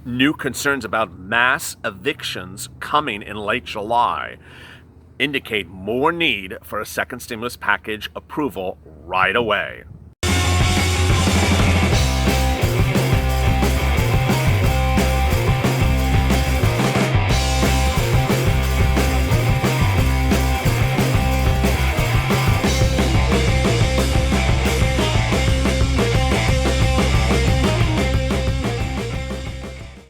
New concerns about mass evictions coming in late July indicate more need for a second stimulus package approval right away.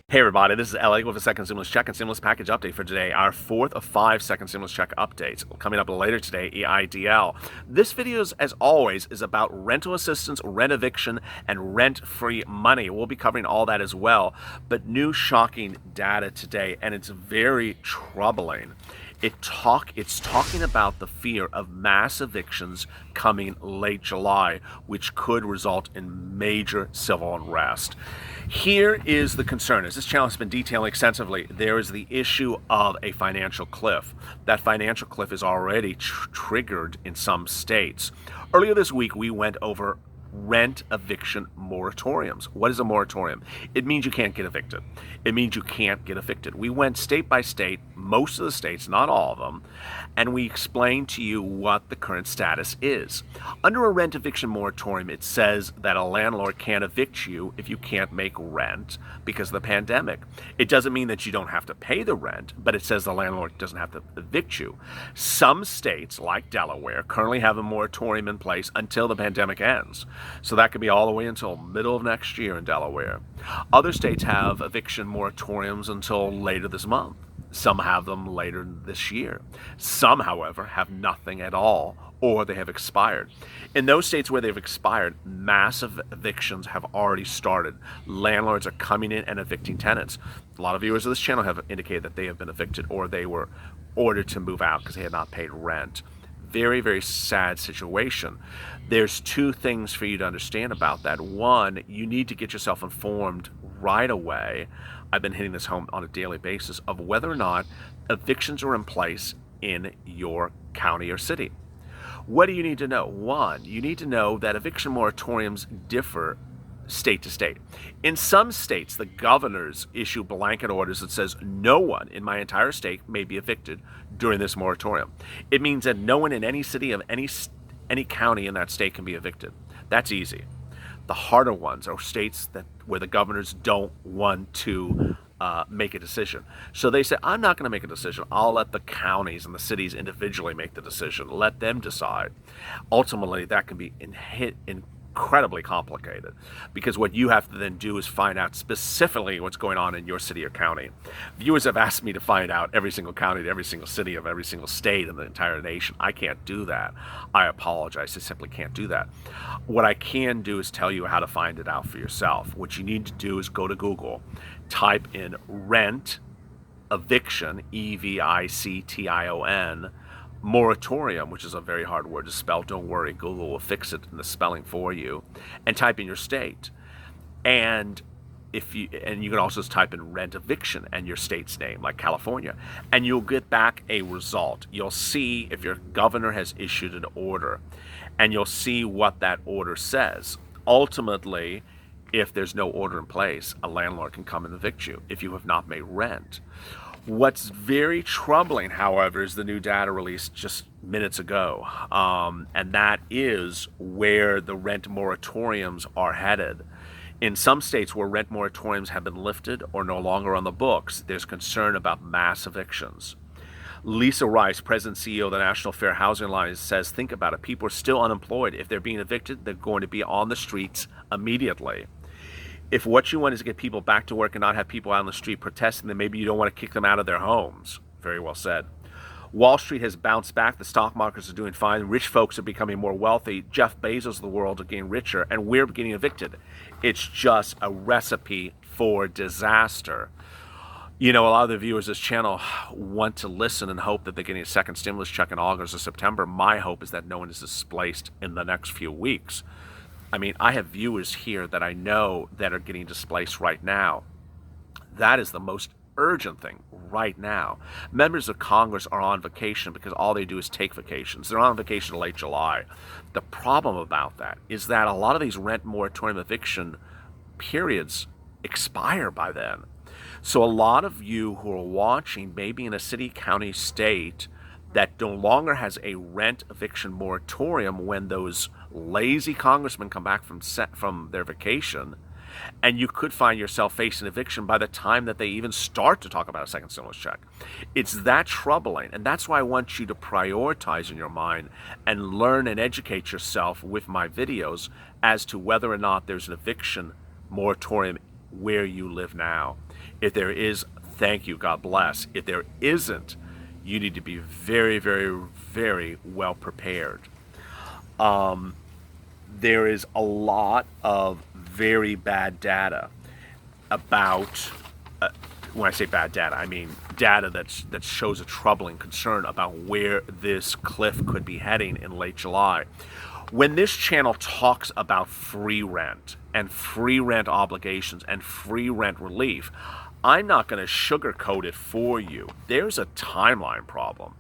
Hey everybody, this is LA with a second stimulus check and stimulus package update for today, our fourth of 5 second stimulus check updates. Coming up later today, EIDL. This video, as always, is about rental assistance, rent eviction, and rent-free money. We'll be covering all that as well, but new shocking data today, and it's very troubling. It's talking about the fear of mass evictions coming late July, which could result in major civil unrest. Here is the concern. As this channel has been detailing extensively, there is the issue of a financial cliff. That financial cliff is already triggered in some states. Earlier this week, we went over rent eviction moratoriums. What is a moratorium? It means you can't get evicted. It means you can't get evicted. We went state by state, most of the states, not all of them, and we explained to you what the current status is. Under a rent eviction moratorium, it says that a landlord can't evict you if you can't make rent because of the pandemic. It doesn't mean that you don't have to pay the rent, but it says the landlord doesn't have to evict you. Some states, like Delaware, currently have a moratorium in place until the pandemic ends. So that could be all the way until middle of next year in Delaware. Other states have eviction moratoriums until later this month. Some have them later this year. Some, however, have nothing at all, or they have expired. In those states where they've expired, massive evictions have already started. Landlords are coming in and evicting tenants. A lot of viewers of this channel have indicated that they have been evicted or they were ordered to move out because they had not paid rent. Very, very sad situation. There's two things for you to understand about that. One, you need to get yourself informed right away. I've been hitting this home on a daily basis of whether or not evictions are in place in your county or city. What do you need to know? One, you need to know that eviction moratoriums differ state to state. In some states, the governors issue blanket orders that says no one in my entire state may be evicted during this moratorium. It means that no one in any city of any county in that state can be evicted. That's easy. The harder ones are states where the governors don't want to make a decision. So they say, I'm not going to make a decision. I'll let the counties and the cities individually make the decision. Let them decide. Ultimately, that can be incredibly complicated because what you have to then do is find out specifically what's going on in your city or county. Viewers have asked me to find out every single county, every single city of every single state in the entire nation. I can't do that. I apologize. I simply can't do that. What I can do is tell you how to find it out for yourself. What you need to do is go to Google, type in rent eviction, EVICTION, moratorium, which is a very hard word to spell. Don't worry, Google will fix it in the spelling for you, and type in your state. And you can also just type in rent eviction and your state's name, like California, and you'll get back a result. You'll see if your governor has issued an order, and you'll see what that order says. Ultimately, if there's no order in place, a landlord can come and evict you if you have not made rent. What's very troubling, however, is the new data released just minutes ago, and that is where the rent moratoriums are headed. In some states where rent moratoriums have been lifted or no longer on the books, there's concern about mass evictions. Lisa Rice, President and CEO of the National Fair Housing Alliance, says, think about it. People are still unemployed. If they're being evicted, they're going to be on the streets immediately. If what you want is to get people back to work and not have people out on the street protesting, then maybe you don't want to kick them out of their homes. Very well said. Wall Street has bounced back. The stock markets are doing fine. Rich folks are becoming more wealthy. Jeff Bezos of the world are getting richer, and we're getting evicted. It's just a recipe for disaster. You know, a lot of the viewers of this channel want to listen and hope that they're getting a second stimulus check in August or September. My hope is that no one is displaced in the next few weeks. I mean, I have viewers here that I know that are getting displaced right now. That is the most urgent thing right now. Members of Congress are on vacation because all they do is take vacations. They're on vacation in late July. The problem about that is that a lot of these rent moratorium eviction periods expire by then. So a lot of you who are watching may be in a city, county, state that no longer has a rent eviction moratorium when those lazy congressmen come back from their vacation, and you could find yourself facing eviction by the time that they even start to talk about a second stimulus check. It's that troubling, and that's why I want you to prioritize in your mind and learn and educate yourself with my videos as to whether or not there's an eviction moratorium where you live now. If there is, thank you, God bless. If there isn't, you need to be very, very, very well prepared. There is a lot of very bad data about, when I say bad data, I mean data that shows a troubling concern about where this cliff could be heading in late July. When this channel talks about free rent and free rent obligations and free rent relief, I'm not going to sugarcoat it for you. There's a timeline problem.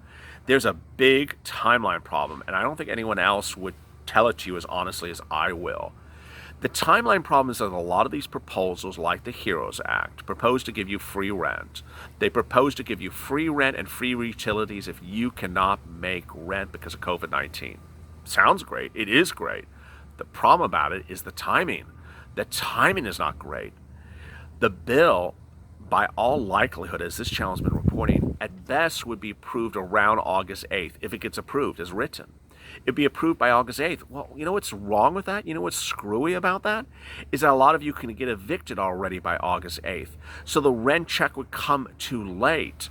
There's a big timeline problem, and I don't think anyone else would tell it to you as honestly as I will. The timeline problem is that a lot of these proposals, like the HEROES Act, propose to give you free rent. They propose to give you free rent and free utilities if you cannot make rent because of COVID-19. Sounds great. It is great. The problem about it is the timing. The timing is not great. The bill, by all likelihood, as this channel has been reporting, at best would be approved around August 8th, if it gets approved as written. It'd be approved by August 8th. Well, you know what's wrong with that? You know what's screwy about that? Is that a lot of you can get evicted already by August 8th. So the rent check would come too late.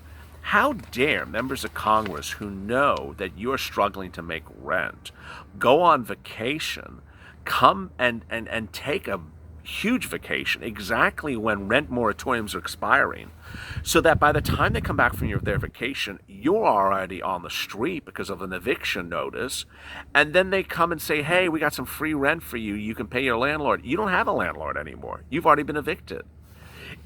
How dare members of Congress who know that you're struggling to make rent go on vacation, come and take a huge vacation exactly when rent moratoriums are expiring, so that by the time they come back from their vacation, you're already on the street because of an eviction notice, and then they come and say, hey, we got some free rent for you, you can pay your landlord. You don't have a landlord anymore. You've already been evicted.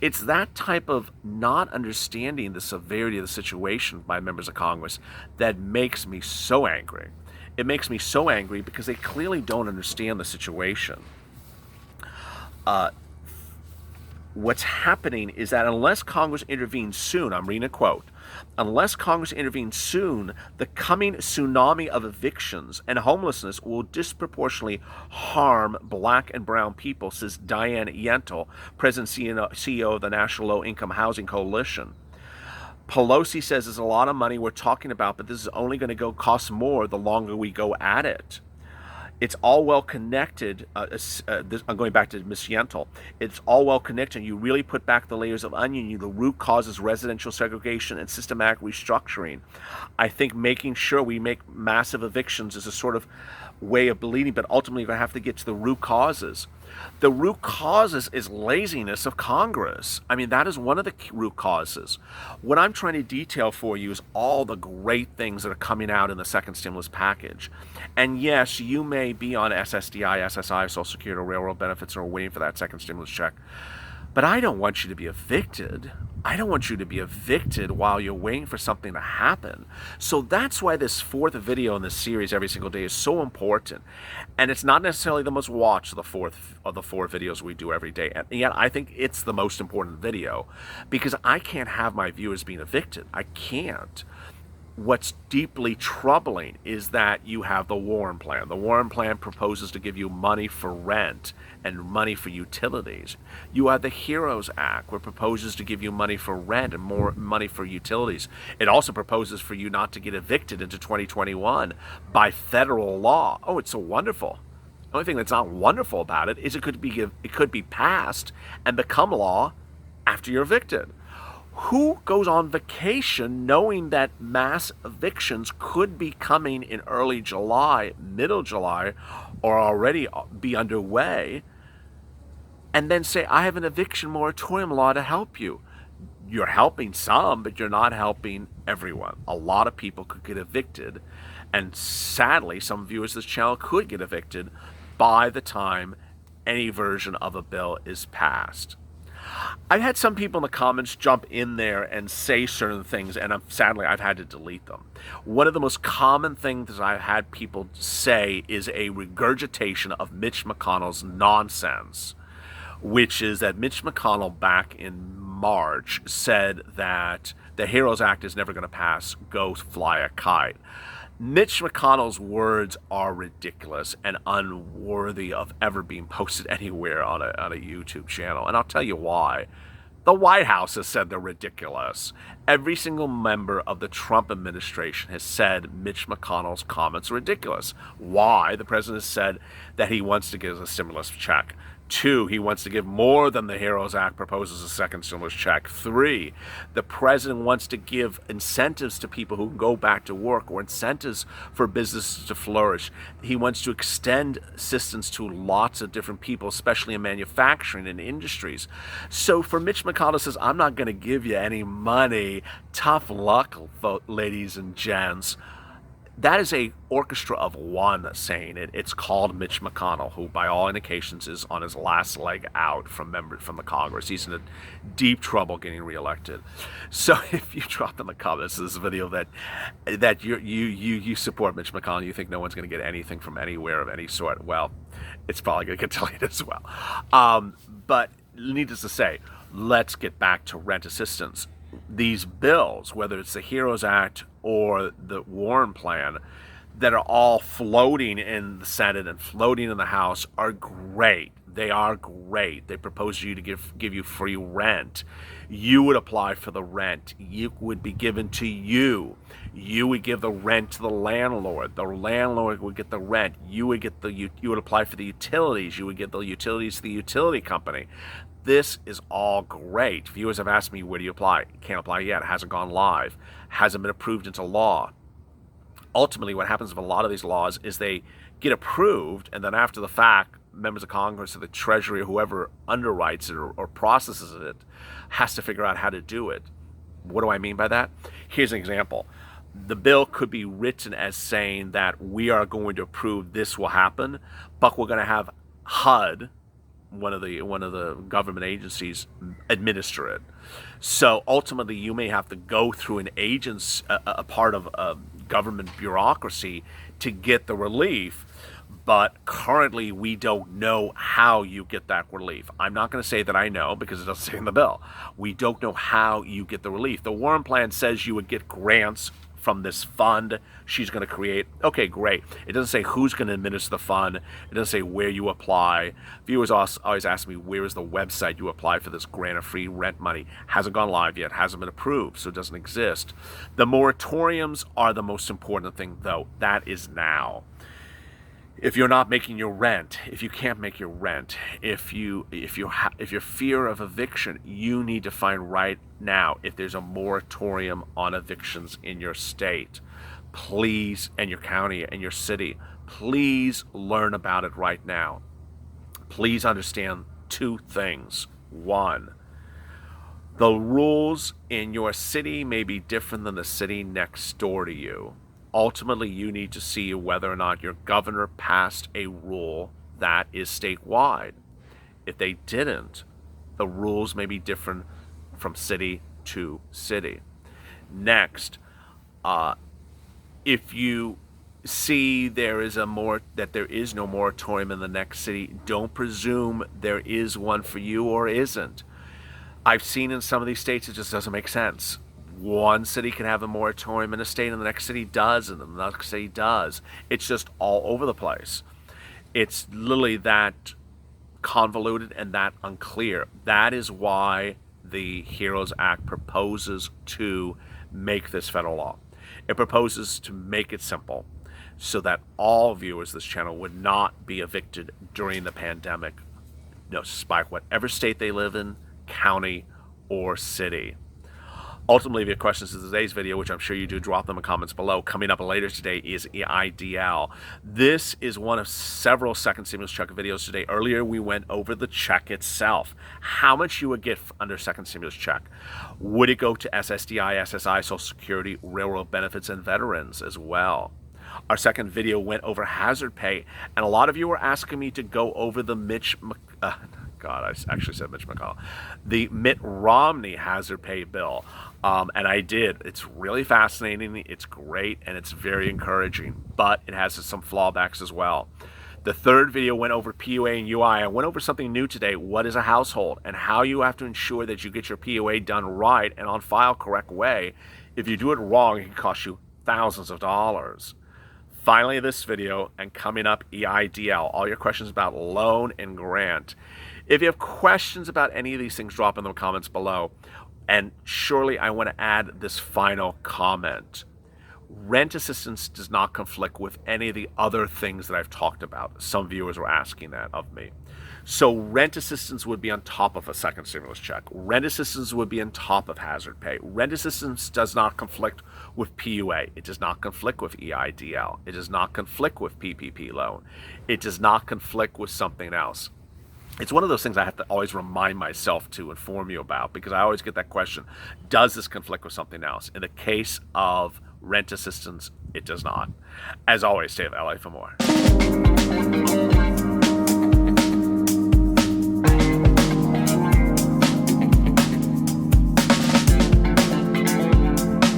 It's that type of not understanding the severity of the situation by members of Congress that makes me so angry. It makes me so angry because they clearly don't understand the situation. What's happening is that unless Congress intervenes soon, I'm reading a quote, unless Congress intervenes soon, the coming tsunami of evictions and homelessness will disproportionately harm black and brown people, says Diane Yentl, President CEO of the National Low Income Housing Coalition. Pelosi says there's a lot of money we're talking about, but this is only going to cost more the longer we go at it. It's all well connected. I'm going back to Ms. Yentl. It's all well connected. You really put back the layers of onion. The root causes residential segregation and systematic restructuring. I think making sure we make massive evictions is a sort of way of bleeding, but ultimately you're going to have to get to the root causes. The root causes is laziness of Congress. I mean, that is one of the root causes. What I'm trying to detail for you is all the great things that are coming out in the second stimulus package. And yes, you may be on SSDI, SSI, Social Security, or railroad benefits, and are waiting for that second stimulus check. But I don't want you to be evicted. I don't want you to be evicted while you're waiting for something to happen. So that's why this fourth video in this series every single day is so important. And it's not necessarily the most watched of the four videos we do every day. And yet I think it's the most important video because I can't have my viewers being evicted. I can't. What's deeply troubling is that you have the Warren plan. The Warren plan proposes to give you money for rent and money for utilities. You have the HEROES Act, which proposes to give you money for rent and more money for utilities. It also proposes for you not to get evicted into 2021 by federal law. Oh, it's so wonderful. The only thing that's not wonderful about it is it could be passed and become law after you're evicted. Who goes on vacation knowing that mass evictions could be coming in early July, middle July, or already be underway, and then say, I have an eviction moratorium law to help you? You're helping some, but you're not helping everyone. A lot of people could get evicted, and sadly, some viewers of this channel could get evicted by the time any version of a bill is passed. I've had some people in the comments jump in there and say certain things, and sadly, I've had to delete them. One of the most common things that I've had people say is a regurgitation of Mitch McConnell's nonsense, which is that Mitch McConnell back in March said that the HEROES Act is never going to pass, go fly a kite. Mitch McConnell's words are ridiculous and unworthy of ever being posted anywhere on a YouTube channel. And I'll tell you why. The White House has said they're ridiculous. Every single member of the Trump administration has said Mitch McConnell's comments are ridiculous. Why? The president said that he wants to give a stimulus check. 2, he wants to give more than the HEROES Act proposes a second stimulus check. 3, the president wants to give incentives to people who can go back to work or incentives for businesses to flourish. He wants to extend assistance to lots of different people, especially in manufacturing and industries. So for Mitch McConnell says, I'm not going to give you any money. Tough luck, ladies and gents. That is a orchestra of one saying it. It's called Mitch McConnell, who by all indications is on his last leg out from the Congress. He's in deep trouble getting reelected. So if you drop in the comments this video that you support Mitch McConnell, you think no one's going to get anything from anywhere of any sort, well, it's probably going to get deleted as well. But needless to say, let's get back to rent assistance. These bills, whether it's the HEROES Act or the Warren plan, that are all floating in the Senate and floating in the House are great. They are great. They propose you to give you free rent. You would apply for the rent. It would be given to you. You would give the rent to the landlord. The landlord would get the rent. You would apply for the utilities. You would get the utilities to the utility company. This is all great. Viewers have asked me, where do you apply? Can't apply yet. It hasn't gone live. Hasn't been approved into law. Ultimately, what happens with a lot of these laws is they get approved, and then after the fact, members of Congress or the Treasury or whoever underwrites it or processes it has to figure out how to do it. What do I mean by that? Here's an example. The bill could be written as saying that we are going to approve this will happen, but we're going to have HUD, one of the government agencies, administer it. So ultimately, you may have to go through an agent's a part of a government bureaucracy to get the relief. But currently, we don't know how you get that relief. I'm not going to say that I know because it doesn't say in the bill. We don't know how you get the relief. The Warren plan says you would get grants from this fund she's going to create. Okay, great. It doesn't say who's going to administer the fund. It doesn't say where you apply. Viewers always ask me, where is the website you apply for this grant of free rent money? Hasn't gone live yet. Hasn't been approved, so it doesn't exist. The moratoriums are the most important thing, though. That is now. If you're not making your rent, if you can't make your rent, if you're fear of eviction, you need to find right now if there's a moratorium on evictions in your state. Please, and your county and your city, please learn about it right now. Please understand 2 things. 1, the rules in your city may be different than the city next door to you. Ultimately, you need to see whether or not your governor passed a rule that is statewide. If they didn't, the rules may be different from city to city. Next, if you see there is no moratorium in the next city, don't presume there is one for you or isn't. I've seen in some of these states it just doesn't make sense. One city can have a moratorium in a state and the next city does, and the next city does. It's just all over the place. It's literally that convoluted and that unclear. That is why the HEROES Act proposes to make this federal law. It proposes to make it simple so that all viewers of this channel would not be evicted during the pandemic, despite whatever state they live in, county, or city. Ultimately, if you have questions to today's video, which I'm sure you do, drop them in comments below. Coming up later today is EIDL. This is one of several second stimulus check videos today. Earlier, we went over the check itself. How much you would get under second stimulus check. Would it go to SSDI, SSI, Social Security, railroad benefits, and veterans as well? Our second video went over hazard pay, and a lot of you were asking me to go over the I actually said Mitch McConnell, the Mitt Romney hazard pay bill, and I did. It's really fascinating, it's great, and it's very encouraging, but it has some fallbacks as well. The third video went over PUA and UI. I went over something new today. What is a household and how you have to ensure that you get your PUA done right and on file correct way. If you do it wrong, it can cost you thousands of dollars. Finally, this video, and coming up, EIDL, all your questions about loan and grant. If you have questions about any of these things, drop in the comments below. And surely I want to add this final comment. Rent assistance does not conflict with any of the other things that I've talked about. Some viewers were asking that of me. So rent assistance would be on top of a second stimulus check. Rent assistance would be on top of hazard pay. Rent assistance does not conflict with PUA. It does not conflict with EIDL. It does not conflict with PPP loan. It does not conflict with something else. It's one of those things I have to always remind myself to inform you about, because I always get that question, does this conflict with something else? In the case of rent assistance, it does not. As always, stay with LA for more.